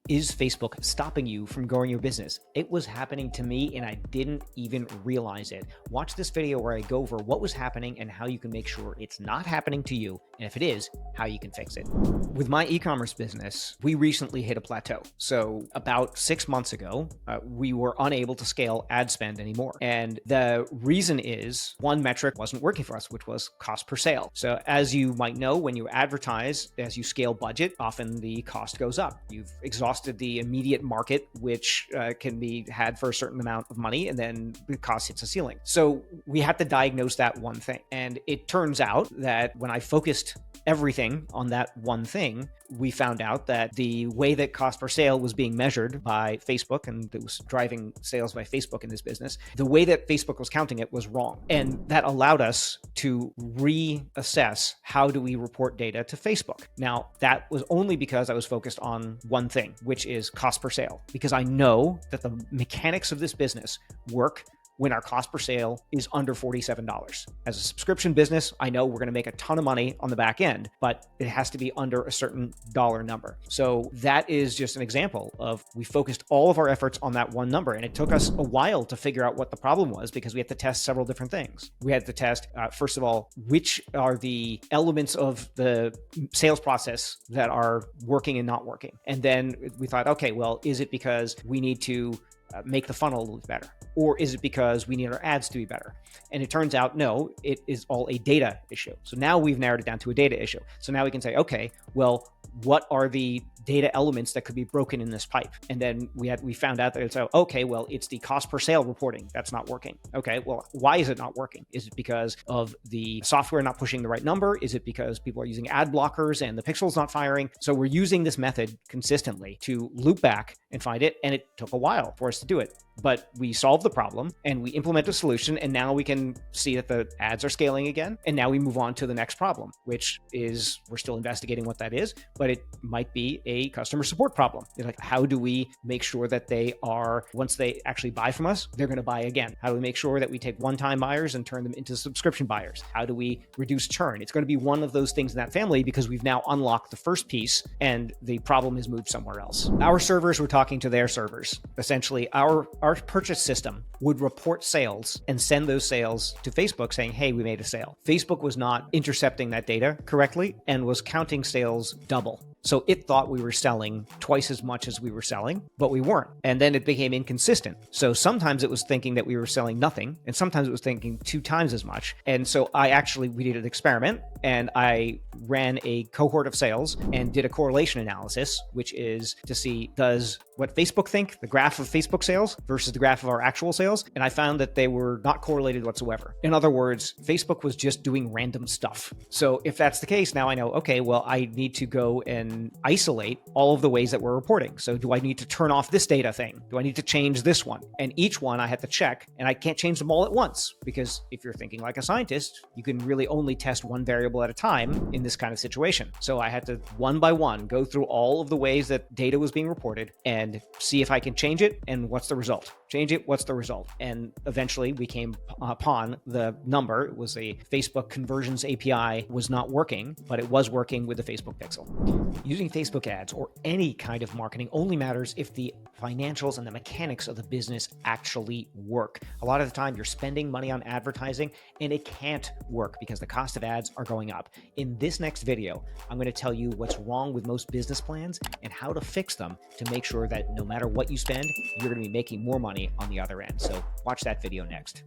Is Facebook stopping you from growing your business? It was happening to me and I didn't even realize it. Watch this video where I go over what was happening and how you can make sure it's not happening to you. And if it is, how you can fix it. With my e-commerce business, we recently hit a plateau. So about 6 months ago, we were unable to scale ad spend anymore. And the reason is one metric wasn't working for us, which was cost per sale. So as you might know, when you advertise, as you scale budget, often the cost goes up. You've exhausted the immediate market, which can be had for a certain amount of money, and then the cost hits a ceiling. So we had to diagnose that one thing. And it turns out that when I focused everything on that one thing, we found out that the way that cost per sale was being measured by Facebook, and it was driving sales by Facebook in this business, the way that Facebook was counting it was wrong. And that allowed us to reassess how do we report data to Facebook. Now, that was only because I was focused on one thing, which is cost per sale, because I know that the mechanics of this business work when our cost per sale is under $47. As a subscription business, I know we're going to make a ton of money on the back end, but it has to be under a certain dollar number. So that is just an example of we focused all of our efforts on that one number. And it took us a while to figure out what the problem was because we had to test several different things. We had to test, first of all, which are the elements of the sales process that are working and not working. And then we thought, okay, well, is it because we need to make the funnel a little better? Or is it because we need our ads to be better? And it turns out, no, it is all a data issue. So now we've narrowed it down to a data issue. So now we can say, okay, well, what are the data elements that could be broken in this pipe? And then we found out that it's, okay, well, it's the cost per sale reporting that's not working. Okay, well, why is it not working? Is it because of the software not pushing the right number? Is it because people are using ad blockers and the pixel's not firing? So we're using this method consistently to loop back and find it. And it took a while for us to do it. But we solved the problem and we implement a solution, and now we can see that the ads are scaling again. And now we move on to the next problem, which is we're still investigating what that is, but it might be a customer support problem. It's like, how do we make sure that they are, once they actually buy from us, they're going to buy again? How do we make sure that we take one-time buyers and turn them into subscription buyers? How do we reduce churn? It's going to be one of those things in that family because we've now unlocked the first piece and the problem has moved somewhere else. Our servers were talking to their servers. Essentially, our purchase system would report sales and send those sales to Facebook saying, hey, we made a sale. Facebook was not intercepting that data correctly and was counting sales double. So it thought we were selling twice as much as we were selling, but we weren't. And then it became inconsistent. So sometimes it was thinking that we were selling nothing, and sometimes it was thinking 2 times as much. And so we did an experiment, and I ran a cohort of sales and did a correlation analysis, which is to see, does what Facebook think, the graph of Facebook sales versus the graph of our actual sales? And I found that they were not correlated whatsoever. In other words, Facebook was just doing random stuff. So if that's the case, now I know, okay, well, I need to go and isolate all of the ways that we're reporting. So do I need to turn off this data thing? Do I need to change this one? And each one I had to check, and I can't change them all at once, because if you're thinking like a scientist, you can really only test one variable at a time in this kind of situation. So I had to one by one go through all of the ways that data was being reported and see if I can change it and what's the result. Change it, what's the result? And eventually we came upon the number. It was a Facebook conversions API was not working, but it was working with the Facebook pixel. Using Facebook ads or any kind of marketing only matters if the financials and the mechanics of the business actually work. A lot of the time you're spending money on advertising and it can't work because the cost of ads are going up. In this next video, I'm going to tell you what's wrong with most business plans and how to fix them to make sure that no matter what you spend, you're going to be making more money on the other end. So watch that video next.